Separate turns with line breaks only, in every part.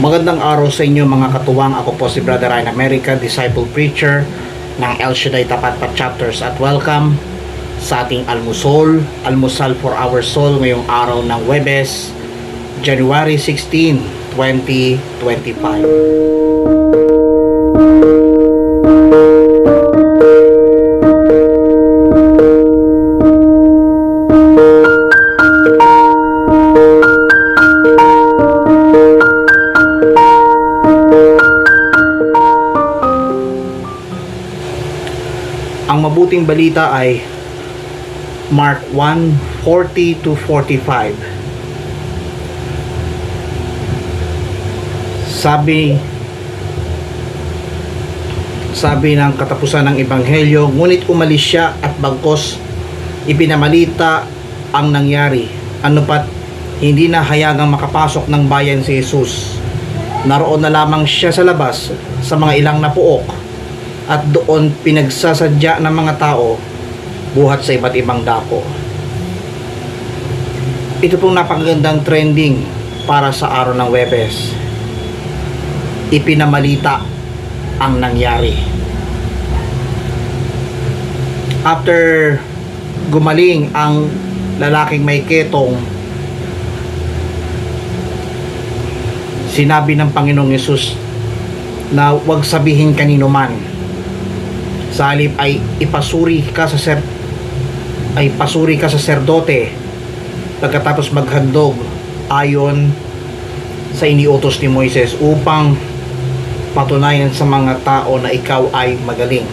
Magandang araw sa inyo mga katuwang. Ako po si Brother Ryan America, Disciple Preacher ng El Shaddai Tapatpat Chapters, at welcome sa ating Almusal for Our Soul ngayong araw ng Huwebes, January 16, 2025. Ang mabuting balita ay Mark 1:40 to 45. Sabi ng katapusan ng ebanghelyo, ngunit umalis siya at bagkos ipinamalita ang nangyari. Ano pat hindi na hayagang makapasok ng bayan si Jesus. Naroon na lamang siya sa labas sa mga ilang na puok, at doon pinagsasadya ng mga tao buhat sa iba't ibang dako. Ito pong napakagandang trending para sa araw ng Huwebes. Ipinamalita ang nangyari. After gumaling ang lalaking may ketong, sinabi ng Panginoong Yesus na huwag sabihin kanino man. Sa halip ay pasuri ka sa saserdote pagkatapos maghandog ayon sa iniutos ni Moises upang patunayan sa mga tao na ikaw ay magaling.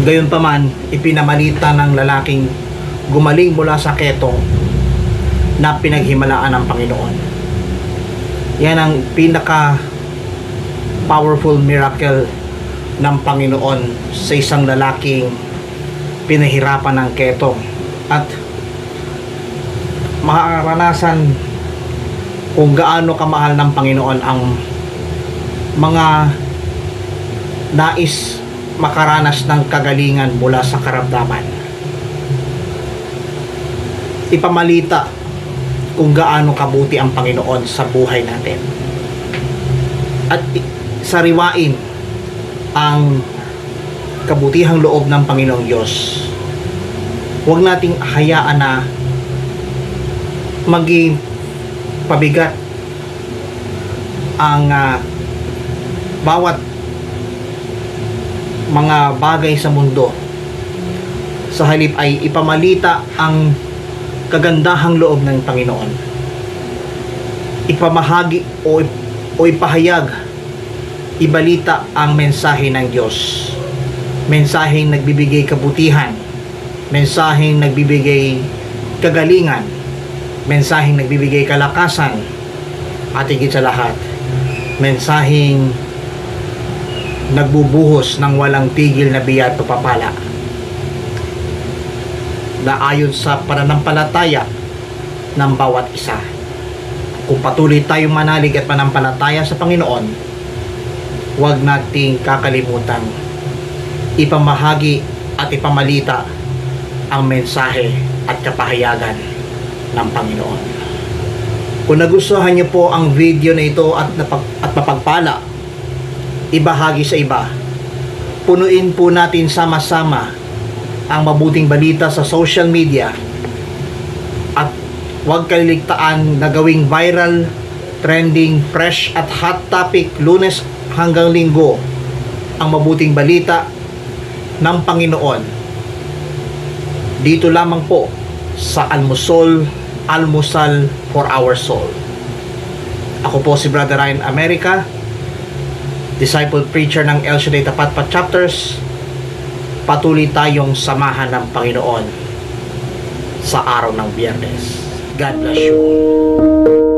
Gayunpaman, ipinamalita ng lalaking gumaling mula sa ketong na pinaghimalaan ng Panginoon. Yan ang pinaka powerful miracle ng Panginoon sa isang lalaking pinahirapan ng ketong, at makaranasan kung gaano kamahal ng Panginoon ang mga nais makaranas ng kagalingan mula sa karamdaman. Ipamalita kung gaano kabuti ang Panginoon sa buhay natin, at sariwain ang kabutihang loob ng Panginoong Diyos. Huwag nating hayaan na maging pabigat ang bawat mga bagay sa mundo. Sa halip ay ipamalita ang kagandahang loob ng Panginoon. Ipamahagi o ipahayag, ibalita ang mensahe ng Diyos. Mensaheng nagbibigay kabutihan, mensaheng nagbibigay kagalingan, mensaheng nagbibigay kalakasan, at higit sa lahat, mensaheng nagbubuhos ng walang tigil na biyaya at pagpapala na ayon sa pananampalataya ng bawat isa. Kung patuloy tayong manalig at manampalataya sa Panginoon, huwag nating kakalimutan ipamahagi at ipamalita ang mensahe at kapahayagan ng Panginoon. Kung nagustuhan niyo po ang video na ito at mapagpala, ibahagi sa iba. Punuin po natin sama-sama ang mabuting balita sa social media, at huwag kaliligtaan na gawing viral, trending, fresh at hot topic Lunes hanggang Linggo ang mabuting balita ng Panginoon dito lamang po sa Almusal for Our Soul. Ako po si Brother Ryan America, Disciple Preacher ng El Shaddai Tapatpat Chapters. Patuloy tayong samahan ng Panginoon sa araw ng Biyernes. God bless you.